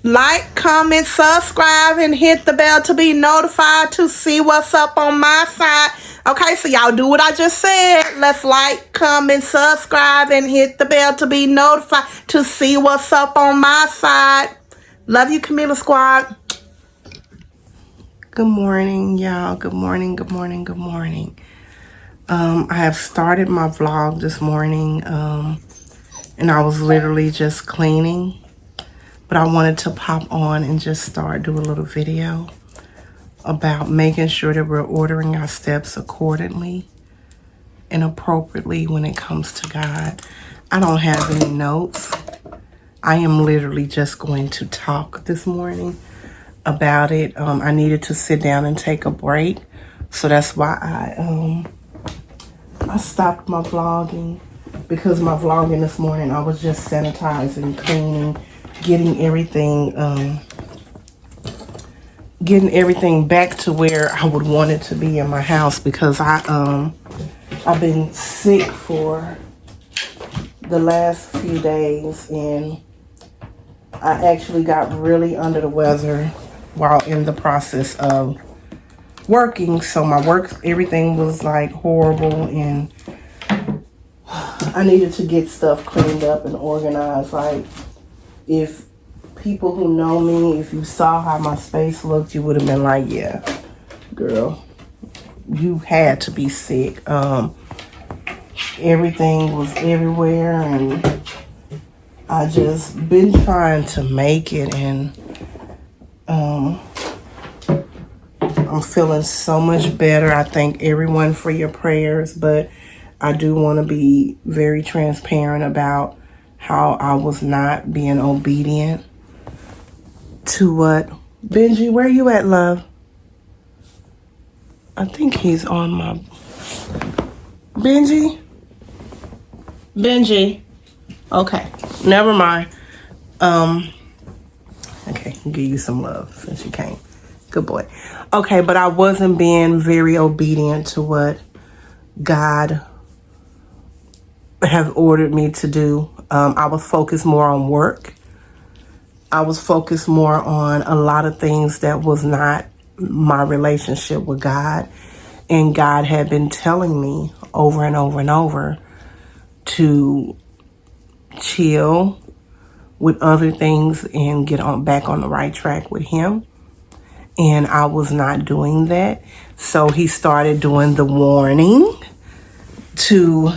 Like, comment, subscribe, and hit the bell to be notified to see what's up on my side. Okay, so y'all do what I just said. Let's like, comment, subscribe, and hit the bell to be notified to see what's up on my side. Love you, Camila Squad. Good morning, y'all. Good morning, good morning, good morning. I have started my vlog this morning, and I was literally just cleaning. But I wanted to pop on and just start do a little video about making sure that we're ordering our steps accordingly and appropriately when it comes to God. I don't have any notes. I am literally just going to talk this morning about it. I needed to sit down and take a break. So that's why I stopped my vlogging, because my vlogging this morning, I was just sanitizing, cleaning, getting everything back to where I would want it to be in my house, because I've been sick for the last few days, and I actually got really under the weather while in the process of working. So my work, everything was like horrible, and I needed to get stuff cleaned up and organized. Like, if people who know me, if you saw how my space looked, you would have been like, yeah, girl, you had to be sick. Everything was everywhere, and I just been trying to make it, and I'm feeling so much better. I thank everyone for your prayers, but I do want to be very transparent about how I was not being obedient to what. Benji, where you at, love? I think he's on my... Benji? Okay, never mind. Okay, I'll give you some love since you came. Good boy. Okay, but I wasn't being very obedient to what God have ordered me to do. I was focused more on work. I was focused more on a lot of things that was not my relationship with God. And God had been telling me over and over and over to chill with other things and get on back on the right track with Him. And I was not doing that. So He started doing the warning to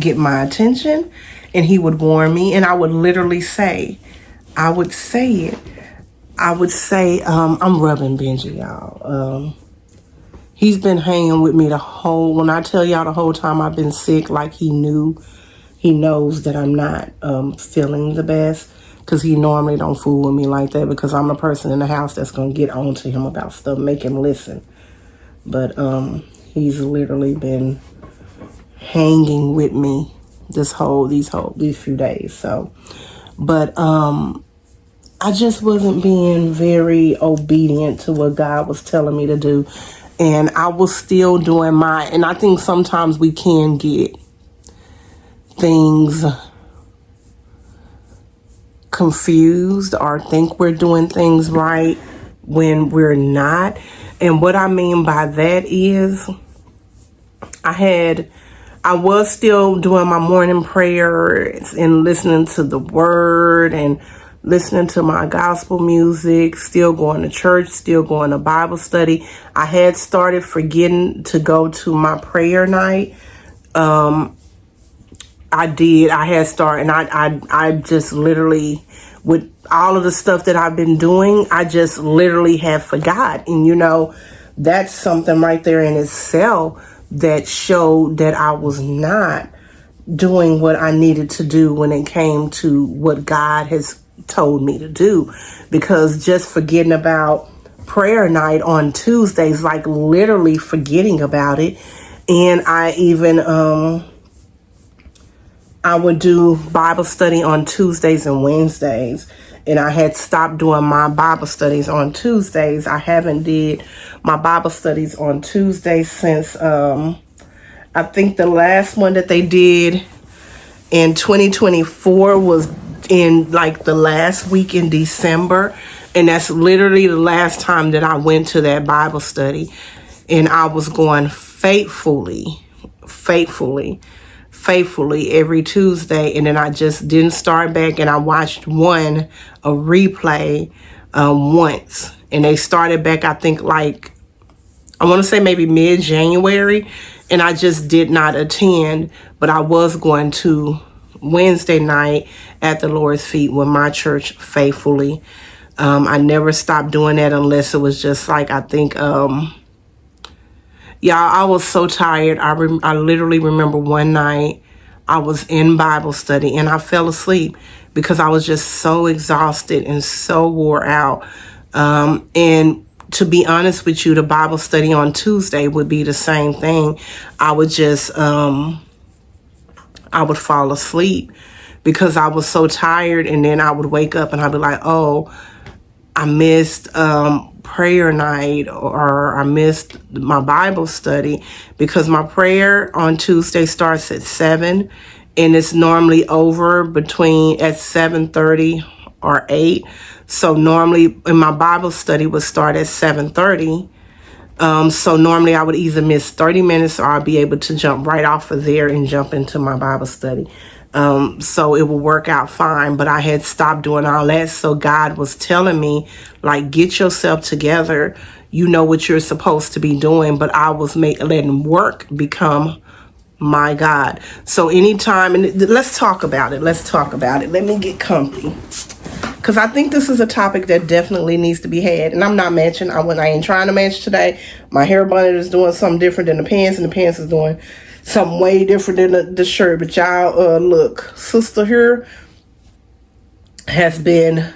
get my attention, and He would warn me, and I would literally say, I'm rubbing Benji, y'all. He's been hanging with me when I tell y'all the whole time I've been sick, like he knows that I'm not feeling the best, because he normally don't fool with me like that, because I'm the person in the house that's going to get on to him about stuff, make him listen. But he's literally been hanging with me these few days. So, but I just wasn't being very obedient to what God was telling me to do. And I was still doing and I think sometimes we can get things confused or think we're doing things right when we're not. And what I mean by that is I was still doing my morning prayers and listening to the word and listening to my gospel music, still going to church, still going to Bible study. I had started forgetting to go to my prayer night. I had started, and I just literally, with all of the stuff that I've been doing, I just literally have forgot. And that's something right there in itself that showed that I was not doing what I needed to do when it came to what God has told me to do. Because just forgetting about prayer night on Tuesdays, like literally forgetting about it. And I even I would do Bible study on Tuesdays and Wednesdays, and I had stopped doing my Bible studies on Tuesdays. I haven't did my Bible studies on Tuesdays since I think the last one that they did in 2024 was in like the last week in December. And that's literally the last time that I went to that Bible study. And I was going faithfully every Tuesday. And then I just didn't start back. And I watched a replay once. And they started back, I think, like, I want to say maybe mid-January. And I just did not attend. But I was going to Wednesday night at the Lord's feet with my church faithfully. I never stopped doing that unless it was just like, I think, y'all, I was so tired. I literally remember one night I was in Bible study and I fell asleep because I was just so exhausted and so wore out. And to be honest with you, the Bible study on Tuesday would be the same thing. I would just, I would fall asleep because I was so tired, and then I would wake up and I'd be like, oh, I missed prayer night, or I missed my Bible study, because my prayer on Tuesday starts at 7 and it's normally over at 7:30 or 8. So normally in my Bible study would start at 7:30. So normally I would either miss 30 minutes or I'll be able to jump right off of there and jump into my Bible study. So it will work out fine, but I had stopped doing all that. So God was telling me, like, get yourself together. You know what you're supposed to be doing, but I was letting work become my God. So anytime, and let's talk about it. Let me get comfy. Because I think this is a topic that definitely needs to be had. And I'm not matching. I ain't trying to match today. My hair bonnet is doing something different than the pants, and the pants is doing something way different than the shirt. But y'all, look, sister here has been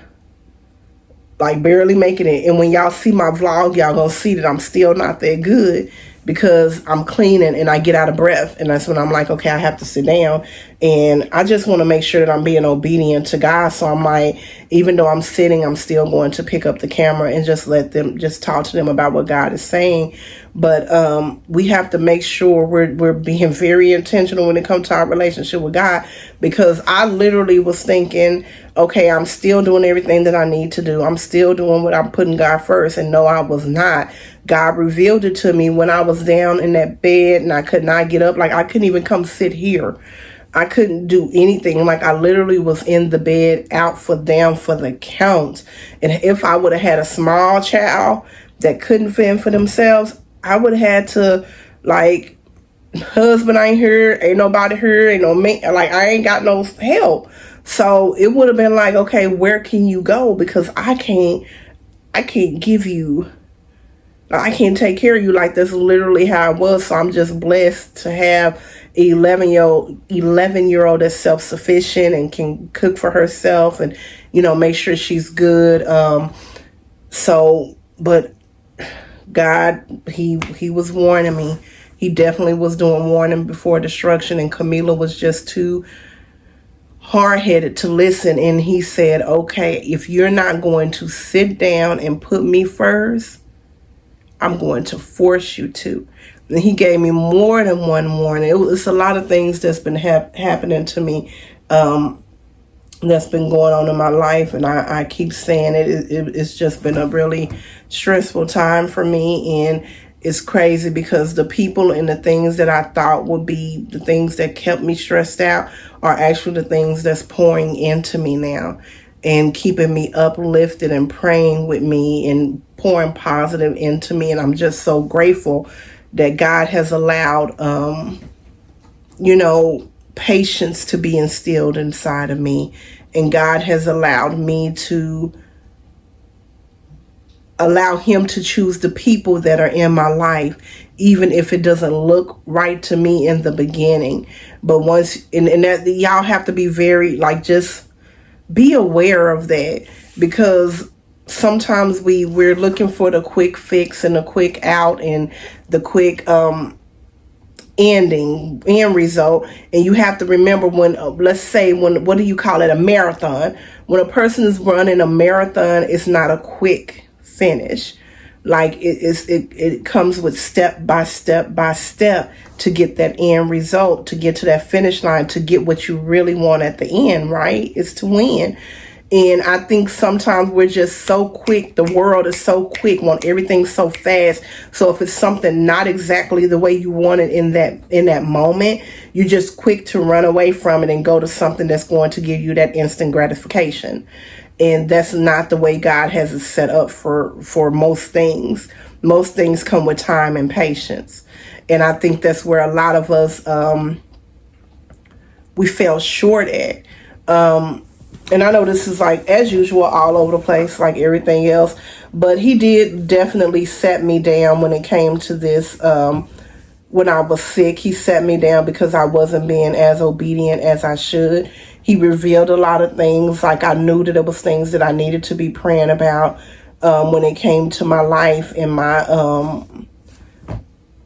like barely making it. And when y'all see my vlog, y'all gonna see that I'm still not that good, because I'm cleaning and I get out of breath. And that's when I'm like, okay, I have to sit down. And I just want to make sure that I'm being obedient to God. So I'm like, even though I'm sitting, I'm still going to pick up the camera and just talk to them about what God is saying. But we have to make sure we're being very intentional when it comes to our relationship with God, because I literally was thinking, okay, I'm still doing everything that I need to do. I'm still doing what I'm putting God first. And no, I was not. God revealed it to me when I was down in that bed and I could not get up. Like, I couldn't even come sit here. I couldn't do anything. Like, I literally was in the bed, down for the count. And if I would have had a small child that couldn't fend for themselves, I would have had to, like, husband ain't here, ain't nobody here, ain't no man, like, I ain't got no help. So it would have been like, okay, where can you go? Because I can't give you, I can't take care of you. Like, that's literally how it was. So I'm just blessed to have an 11-year-old that's self-sufficient and can cook for herself and, make sure she's good. But God, he was warning me. He definitely was doing warning before destruction, and Camila was just too hard-headed to listen. And he said, okay, if you're not going to sit down and put me first, I'm going to force you to. And he gave me more than one warning. It's a lot of things that's been happening to me, that's been going on in my life. And I keep saying it's just been a really stressful time for me. And it's crazy because the people and the things that I thought would be the things that kept me stressed out are actually the things that's pouring into me now and keeping me uplifted and praying with me and pouring positive into me. And I'm just so grateful that God has allowed, patience to be instilled inside of me. And God has allowed me to allow him to choose the people that are in my life, even if it doesn't look right to me in the beginning. But once, and that, y'all have to be very, like, just be aware of that, because sometimes we're looking for the quick fix and the quick out and the quick end result. And you have to remember when, let's say, what do you call it, a marathon? When a person is running a marathon, it's not a quick finish. Like it comes with step by step by step to get that end result, to get to that finish line, to get what you really want at the end, right? It's to win. And I think sometimes we're just so quick. The world is so quick, want everything so fast. So if it's something not exactly the way you want it in that moment, you're just quick to run away from it and go to something that's going to give you that instant gratification. And that's not the way God has it set up for most things. Most things come with time and patience. And I think that's where a lot of us we fell short at. And I know this is like, as usual, all over the place, like everything else. But he did definitely set me down when it came to this. When I was sick, he set me down because I wasn't being as obedient as I should. He revealed a lot of things. Like, I knew that it was things that I needed to be praying about when it came to my life and my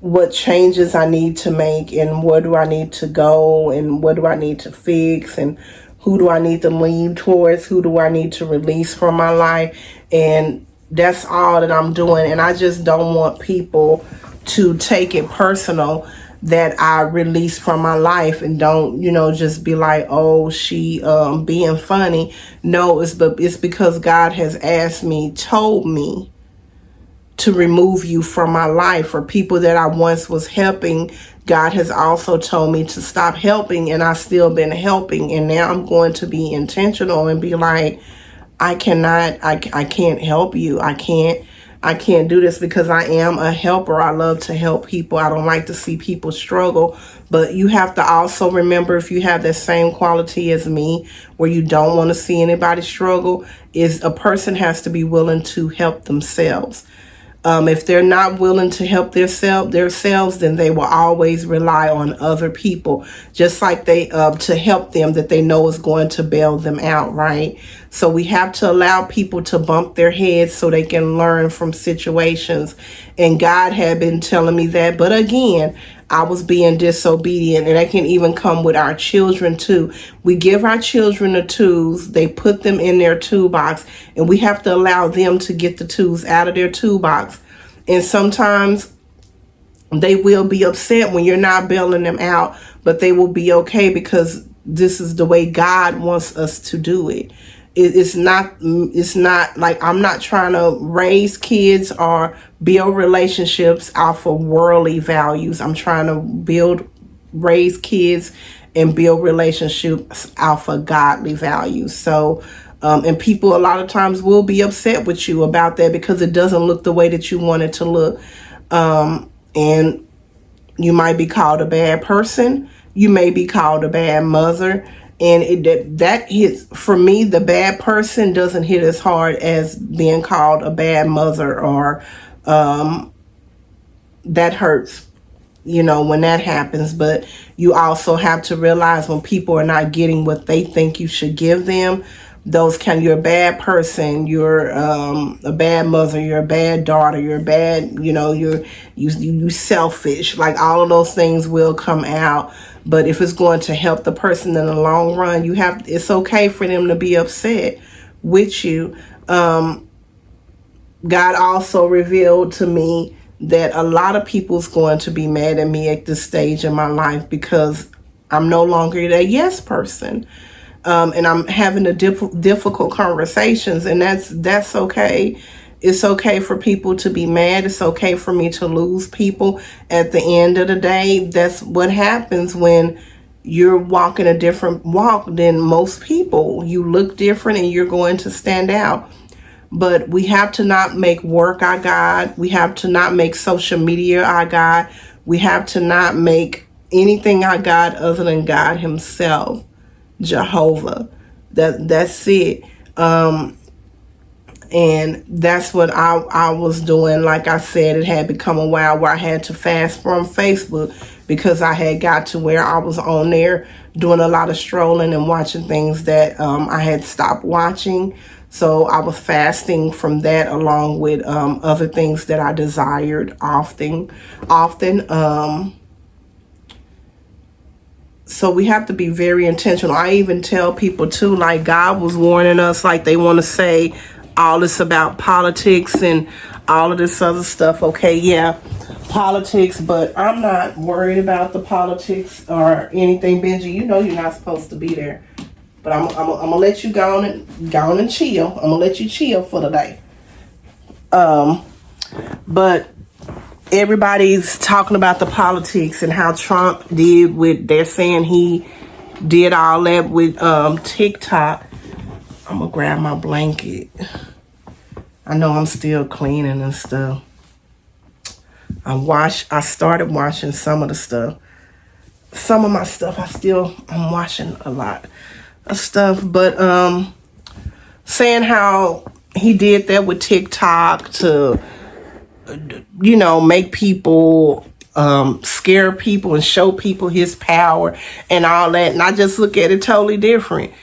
what changes I need to make, and where do I need to go, and what do I need to fix, and who do I need to lean towards, who do I need to release from my life. And that's all that I'm doing. And I just don't want people to take it personal that I release from my life, and don't, just be like, oh, she being funny. No, it's because God has told me to remove you from my life. For people that I once was helping, God has also told me to stop helping, and I've still been helping. And now I'm going to be intentional and be like, I can't help you. I can't do this, because I am a helper. I love to help people. I don't like to see people struggle. But you have to also remember, if you have that same quality as me, where you don't want to see anybody struggle, is a person has to be willing to help themselves. If they're not willing to help themselves, then they will always rely on other people, just like they to help them, that they know is going to bail them out, right? So we have to allow people to bump their heads so they can learn from situations. And God had been telling me that, but again, I was being disobedient. And that can even come with our children too. We give our children the tools, they put them in their toolbox, and we have to allow them to get the tools out of their toolbox. And sometimes they will be upset when you're not bailing them out, but they will be okay, because this is the way God wants us to do it. It's not like, I'm not trying to raise kids or build relationships off of worldly values. I'm trying to raise kids and build relationships off of godly values. So, and people a lot of times will be upset with you about that, because it doesn't look the way that you want it to look. And you might be called a bad person. You may be called a bad mother. And that hits, for me, the bad person doesn't hit as hard as being called a bad mother, or that hurts, when that happens. But you also have to realize, when people are not getting what they think you should give them, you're a bad person, you're a bad mother, you're a bad daughter, you're a bad, you selfish, like all of those things will come out. But if it's going to help the person in the long run, it's okay for them to be upset with you. God also revealed to me that a lot of people's going to be mad at me at this stage in my life, because I'm no longer that yes person. And I'm having difficult conversations, and that's okay. It's okay for people to be mad. It's okay for me to lose people. At the end of the day, that's what happens when you're walking a different walk than most people. You look different, and you're going to stand out. But we have to not make work our God. We have to not make social media our God. We have to not make anything our God other than God himself. Jehovah. That's it. And that's what I was doing. Like I said, it had become a while where I had to fast from Facebook, because I had got to where I was on there doing a lot of strolling and watching things that I had stopped watching. So I was fasting from that, along with other things that I desired often. So we have to be very intentional. I even tell people too, like, God was warning us, like they want to say, all this about politics and all of this other stuff. Okay, yeah, politics, but I'm not worried about the politics or anything. Benji, you know you're not supposed to be there, but I'm gonna let you go on and chill. I'm gonna let you chill for the day. But everybody's talking about the politics and how Trump did with, they're saying he did all that with TikTok. I'm gonna grab my blanket. I know I'm still cleaning and stuff. I started washing some of the stuff. Some of my stuff I'm washing a lot of stuff, but saying how he did that with TikTok to, you know, make people, scare people and show people his power and all that. And I just look at it totally different.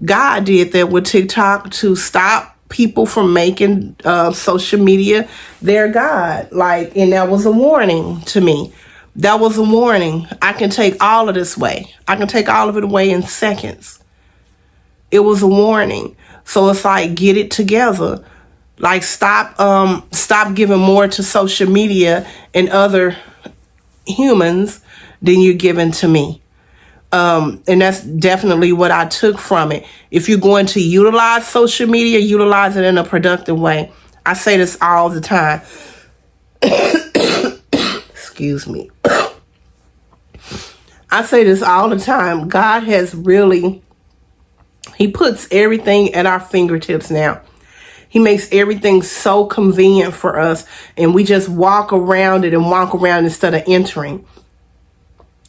God did that with TikTok to stop people from making social media their God. Like, and that was a warning to me. That was a warning. I can take all of this away. I can take all of it away in seconds. It was a warning. So it's like, get it together. Like, stop giving more to social media and other humans than you're giving to me. And that's definitely what I took from it. If you're going to utilize social media, utilize it in a productive way. I say this all the time. Excuse me. I say this all the time. God has really, he puts everything at our fingertips now. He makes everything so convenient for us, and we just walk around it and walk around instead of entering.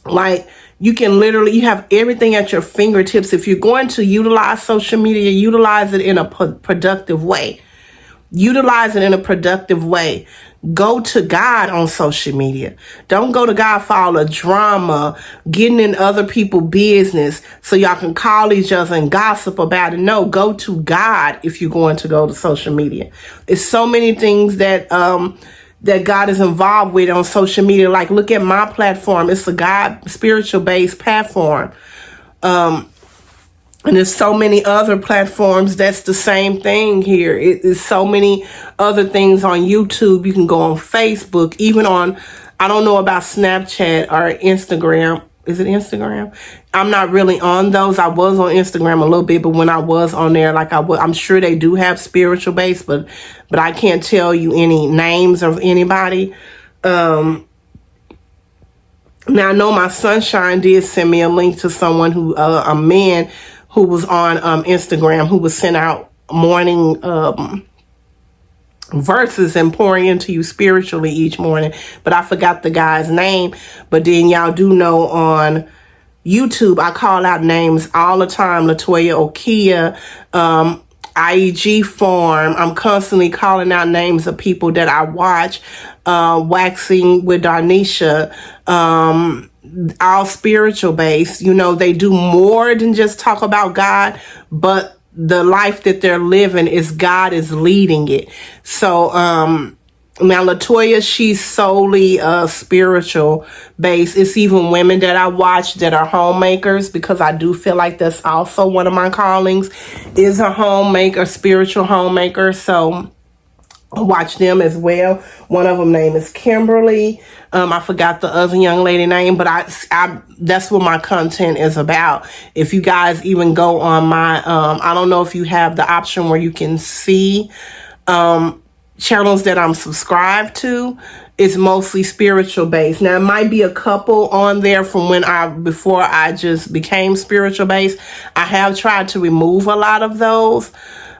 Like, you can literally, you have everything at your fingertips. If you're going to utilize social media, utilize it in a productive way. Utilize it in a productive way. Go to God on social media. Don't go to God for all the drama, getting in other people's business so y'all can call each other and gossip about it. No, go to God if you're going to go to social media. It's so many things that that God is involved with on social media. Like, look at my platform. It's a God spiritual based platform. And there's so many other platforms that's the same thing here. There's so many other things on YouTube. You can go on Facebook, even on, I don't know about Snapchat or Instagram. Is it Instagram? I'm not really on those. I was on Instagram a little bit, but when I was on there, like I'm sure they do have spiritual base, but I can't tell you any names of anybody. Now I know my sunshine did send me a link to someone who, a man who was on Instagram, who was sent out morning verses and pouring into you spiritually each morning. But I forgot the guy's name. But then y'all do know on YouTube, I call out names all the time. Latoya Okia, IEG Farm. I'm constantly calling out names of people that I watch. Waxing with Darnisha. All spiritual based. You know, they do more than just talk about God, but the life that they're living is God is leading it. So now Latoya, she's solely spiritual based. It's even women that I watch that are homemakers, because I do feel like that's also one of my callings, is a homemaker, spiritual homemaker. So watch them as well. One of them name is Kimberly. I forgot the other young lady name, but I that's what my content is about. If you guys even go on my, I don't know if you have the option where you can see channels that I'm subscribed to. It's mostly spiritual based. Now, it might be a couple on there from before I just became spiritual based. I have tried to remove a lot of those,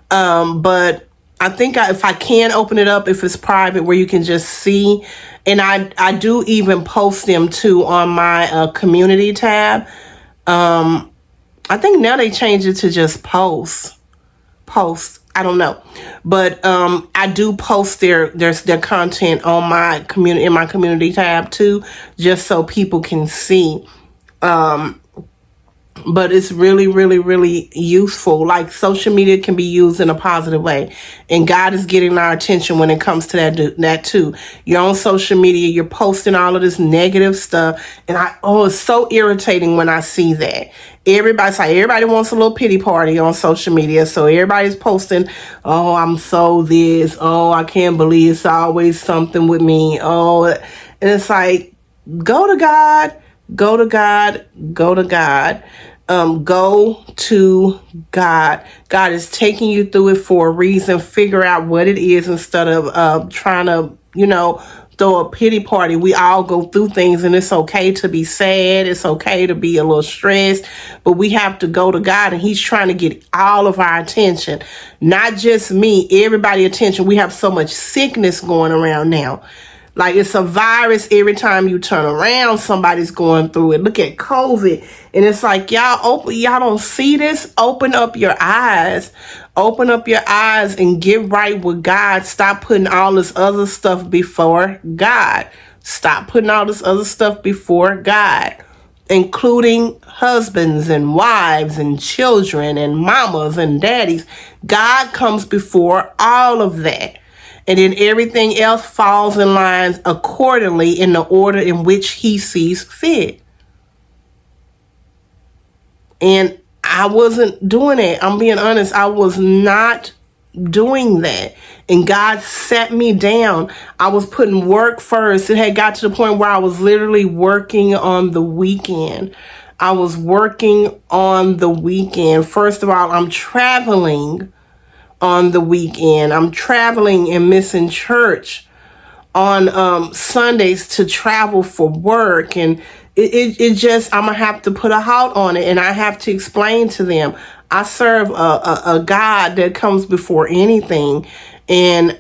but I think if I can open it up, if it's private, where you can just see, and I do even post them too on my community tab. I think now they changed it to just post. I don't know, but I do post their content on my community tab too, just so people can see. but it's really, really, really useful. Like, social media can be used in a positive way, and God is getting our attention when it comes to that too. You're on social media, you're posting all of this negative stuff, and it's so irritating when I see that. Everybody wants a little pity party on social media, so everybody's posting, oh, I'm so this, oh, I can't believe it's always something with me, oh, and it's like, go to God, go to God, go to God. Go to God. God is taking you through it for a reason. Figure out what it is instead of trying to, throw a pity party. We all go through things, and it's okay to be sad. It's okay to be a little stressed, but we have to go to God, and He's trying to get all of our attention, not just me, everybody attention. We have so much sickness going around now. Like, it's a virus. Every time you turn around, somebody's going through it. Look at COVID. And it's like, y'all don't see this? Open up your eyes. Open up your eyes and get right with God. Stop putting all this other stuff before God. Stop putting all this other stuff before God, including husbands and wives and children and mamas and daddies. God comes before all of that. And then everything else falls in line accordingly in the order in which He sees fit. And I wasn't doing it. I'm being honest. I was not doing that. And God sat me down. I was putting work first. It had got to the point where I was literally working on the weekend. I was working on the weekend. First of all, I'm traveling on the weekend. I'm traveling and missing church on Sundays to travel for work. And it just, I'm going to have to put a halt on it. And I have to explain to them, I serve a God that comes before anything. And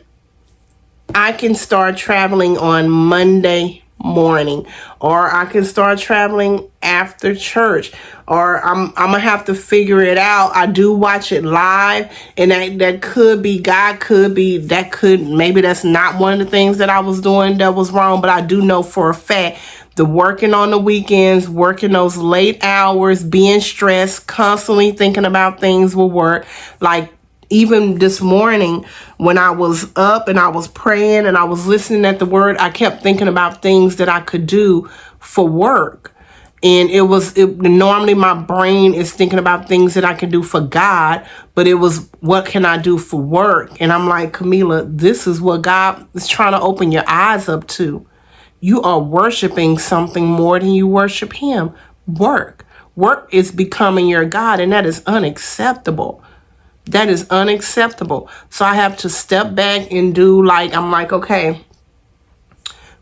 I can start traveling on Monday morning, or I can start traveling after church, or I'm gonna have to figure it out. I do watch it live, and that could be, God could be, maybe that's not one of the things that I was doing that was wrong, but I do know for a fact the working on the weekends, working those late hours, being stressed, constantly thinking about things will work. Like, even this morning when I was up and I was praying and I was listening at the word, I kept thinking about things that I could do for work. And normally my brain is thinking about things that I can do for God, but it was, what can I do for work? And I'm like, Camila, this is what God is trying to open your eyes up to. You are worshiping something more than you worship Him. Work is becoming your God, and that is unacceptable. That is unacceptable. So I have to step back and I'm like, okay,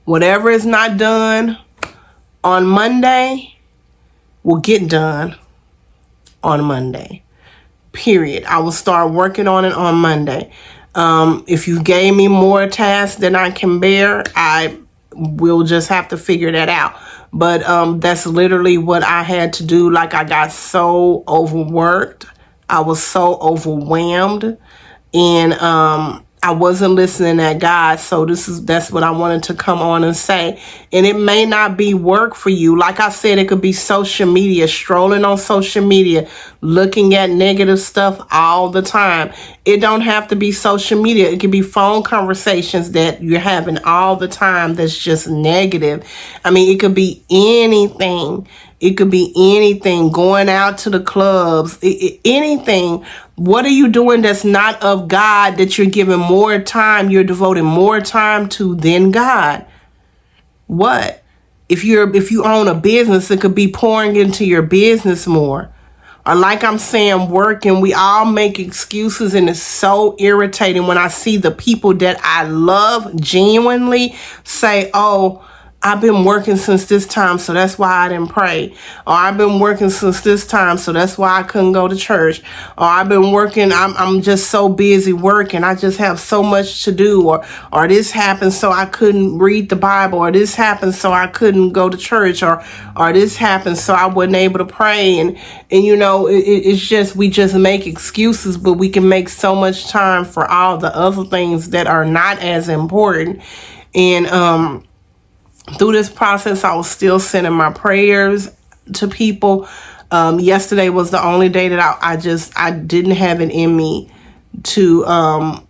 whatever is not done on Monday will get done on Monday. Period. I will start working on it on Monday. If you gave me more tasks than I can bear, I will just have to figure that out. But that's literally what I had to do. Like, I got so overworked. I was so overwhelmed, and I wasn't listening at God. So that's what I wanted to come on and say. And it may not be work for you. Like I said, it could be social media, strolling on social media, looking at negative stuff all the time. It don't have to be social media. It could be phone conversations that you're having all the time that's just negative. I mean, it could be anything. It could be anything, going out to the clubs, anything. What are you doing that's not of God, that you're giving more time, you're devoting more time to than God? What? If you own a business, it could be pouring into your business more. Or like I'm saying, working, we all make excuses, and it's so irritating when I see the people that I love genuinely say, oh, I've been working since this time, so that's why I didn't pray. Or I've been working since this time, so that's why I couldn't go to church. Or I've been working, I'm just so busy working. I just have so much to do. Or this happened, so I couldn't read the Bible. Or this happened, so I couldn't go to church. Or this happened, so I wasn't able to pray. And it's just, we just make excuses, but we can make so much time for all the other things that are not as important. And, through this process, I was still sending my prayers to people. Yesterday was the only day that I didn't have it in me to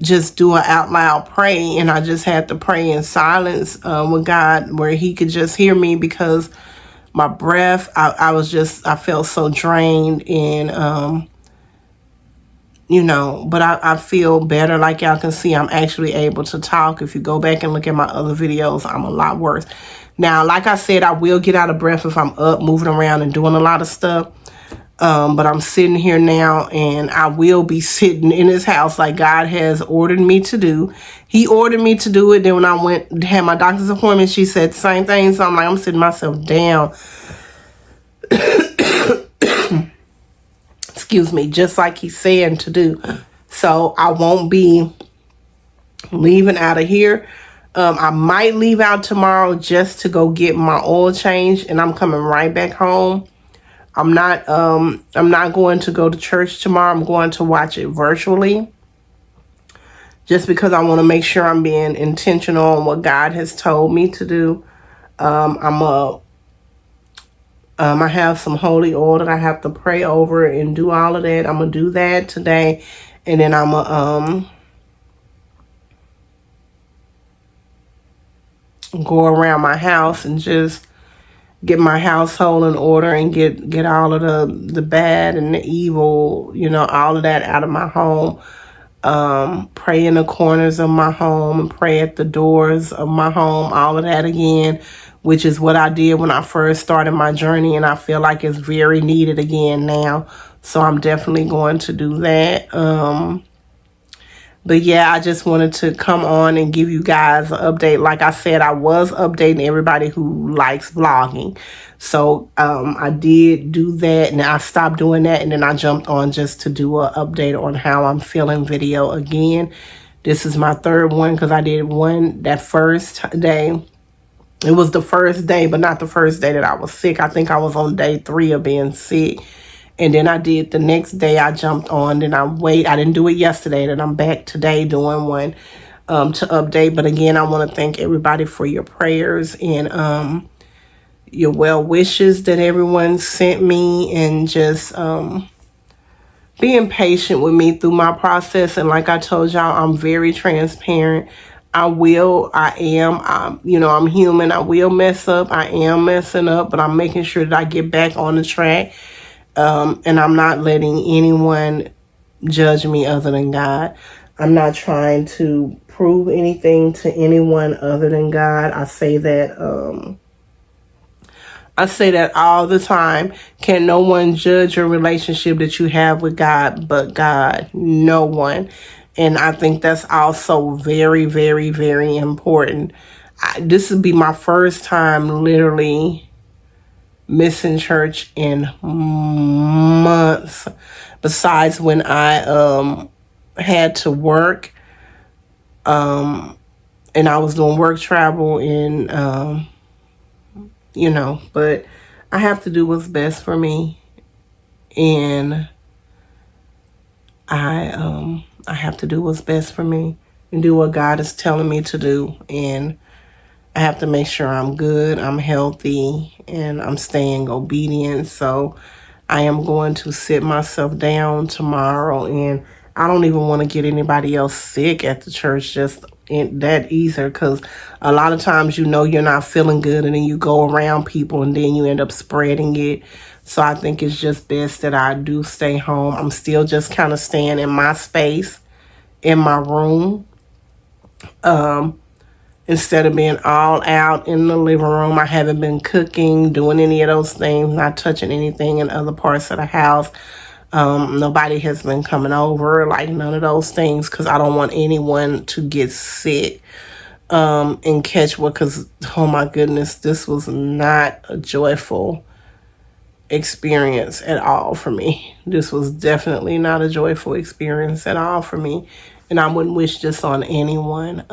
just do an out loud pray, and I just had to pray in silence with God, where He could just hear me, because my breath, I felt so drained, and but I feel better. Like y'all can see, I'm actually able to talk. If you go back and look at my other videos, I'm a lot worse. Now, like I said, I will get out of breath if I'm up, moving around and doing a lot of stuff. But I'm sitting here now, and I will be sitting in His house like God has ordered me to do. He ordered me to do it. Then when I went to have my doctor's appointment, she said the same thing. So I'm like, I'm sitting myself down. Excuse me, just like He said to do. So I won't be leaving out of here. I might leave out tomorrow just to go get my oil change, and I'm coming right back home. I'm not going to go to church tomorrow. I'm going to watch it virtually, just because I want to make sure I'm being intentional on what God has told me to do. I have some holy oil that I have to pray over and do all of that. I'm gonna do that today, and then I'm gonna go around my house and just get my household in order, and get all of the bad and the evil, all of that out of my home. Pray in the corners of my home, and pray at the doors of my home, all of that again, which is what I did when I first started my journey, and I feel like it's very needed again now. So I'm definitely going to do that. But yeah, I just wanted to come on and give you guys an update. Like I said, I was updating everybody who likes vlogging. So I did do that, and I stopped doing that, and then I jumped on just to do an update on how I'm feeling video again. This is my third one, because I did one that first day. It was the first day, but not the first day that I was sick. I think I was on day 3 of being sick. And then I did the next day, I jumped on, then I didn't do it yesterday, then I'm back today doing one to update. But again, I want to thank everybody for your prayers and your well wishes that everyone sent me, and just being patient with me through my process. And like I told y'all, I'm very transparent. I'm human. I will mess up. I am messing up, but I'm making sure that I get back on the track. And I'm not letting anyone judge me other than God. I'm not trying to prove anything to anyone other than God. I say that all the time. Can no one judge your relationship that you have with God but God? No one. And I think that's also very, very, very important. This would be my first time literally missing church in months, besides when I had to work, and I was doing work travel, and but I have to do what's best for me, and I have to do what's best for me and do what God is telling me to do. And I have to make sure I'm good, I'm healthy, and I'm staying obedient. So I am going to sit myself down tomorrow, and I don't even want to get anybody else sick at the church just that either, because a lot of times you're not feeling good, and then you go around people, and then you end up spreading it. So I think it's just best that I do stay home. I'm still just kind of staying in my space, in my room, instead of being all out in the living room. I haven't been cooking, doing any of those things, not touching anything in other parts of the house. Nobody has been coming over, like none of those things, because I don't want anyone to get sick and catch what, because, oh my goodness, this was not a joyful experience at all for me. This was definitely not a joyful experience at all for me, and I wouldn't wish this on anyone.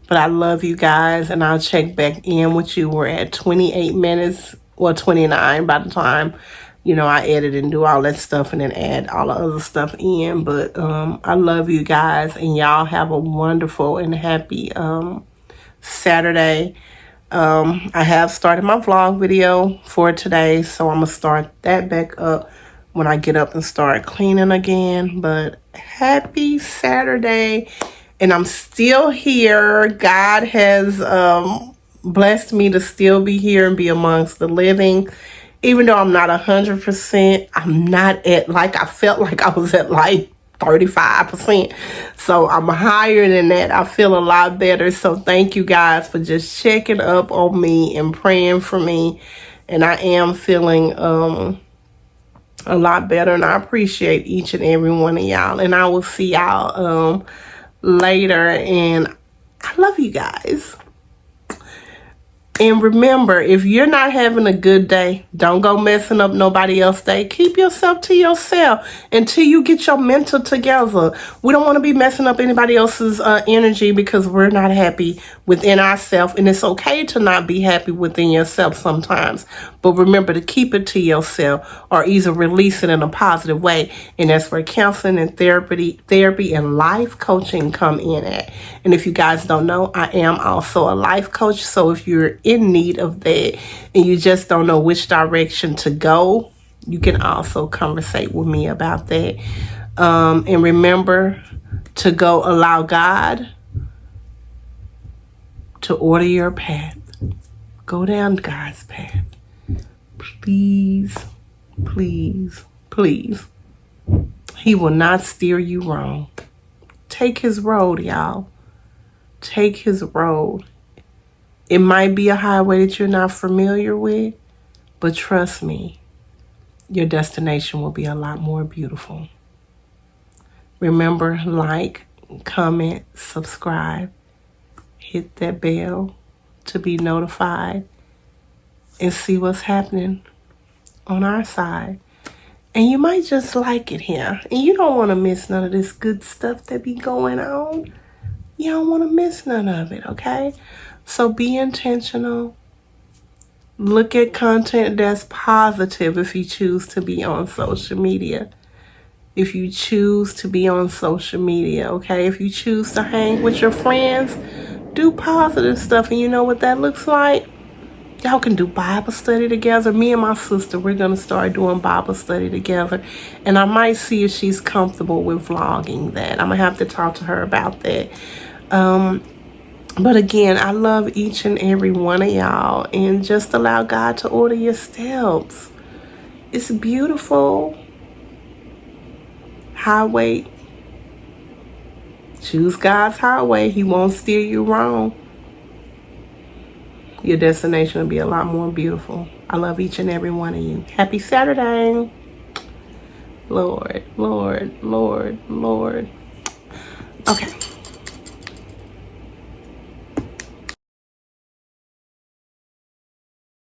But I love you guys, and I'll check back in with you. We're at 28 minutes, or 29 by the time, I edit and do all that stuff and then add all the other stuff in. But I love you guys, and y'all have a wonderful and happy Saturday. I have started my vlog video for today, so I'm gonna start that back up when I get up and start cleaning again. But happy Saturday, and I'm still here. God has blessed me to still be here and be amongst the living. Even though I'm not 100%, I'm not at, like, I felt like I was at like 35%. So I'm higher than that. I feel a lot better. So thank you guys for just checking up on me and praying for me. And I am feeling a lot better, and I appreciate each and every one of y'all. And I will see y'all later, and I love you guys. And remember, if you're not having a good day, don't go messing up nobody else's day. Keep yourself to yourself until you get your mental together. We don't want to be messing up anybody else's energy because we're not happy within ourselves. And it's okay to not be happy within yourself sometimes. But remember to keep it to yourself, or either release it in a positive way. And that's where counseling and therapy and life coaching come in at. And if you guys don't know, I am also a life coach. So if you're in need of that and you just don't know which direction to go, you can also conversate with me about that. And remember to go allow God to order your path. Go down God's path. Please, please, please. He will not steer you wrong. Take his road, y'all. Take his road. It might be a highway that you're not familiar with, but trust me, your destination will be a lot more beautiful. Remember, like, comment, subscribe, hit that bell to be notified, and see what's happening on our side. And you might just like it here. And you don't want to miss none of this good stuff that be going on. You don't want to miss none of it, okay? So be intentional. Look at content that's positive if you choose to be on social media. If you choose to be on social media, okay? If you choose to hang with your friends, do positive stuff. And you know what that looks like? Y'all can do Bible study together. Me and my sister, we're going to start doing Bible study together. And I might see if she's comfortable with vlogging that. I'm going to have to talk to her about that. But again, I love each and every one of y'all. And just allow God to order your steps. It's beautiful. Highway. Choose God's highway. He won't steer you wrong. Your destination will be a lot more beautiful. I love each and every one of you. Happy Saturday. Lord, Lord, Lord, Lord.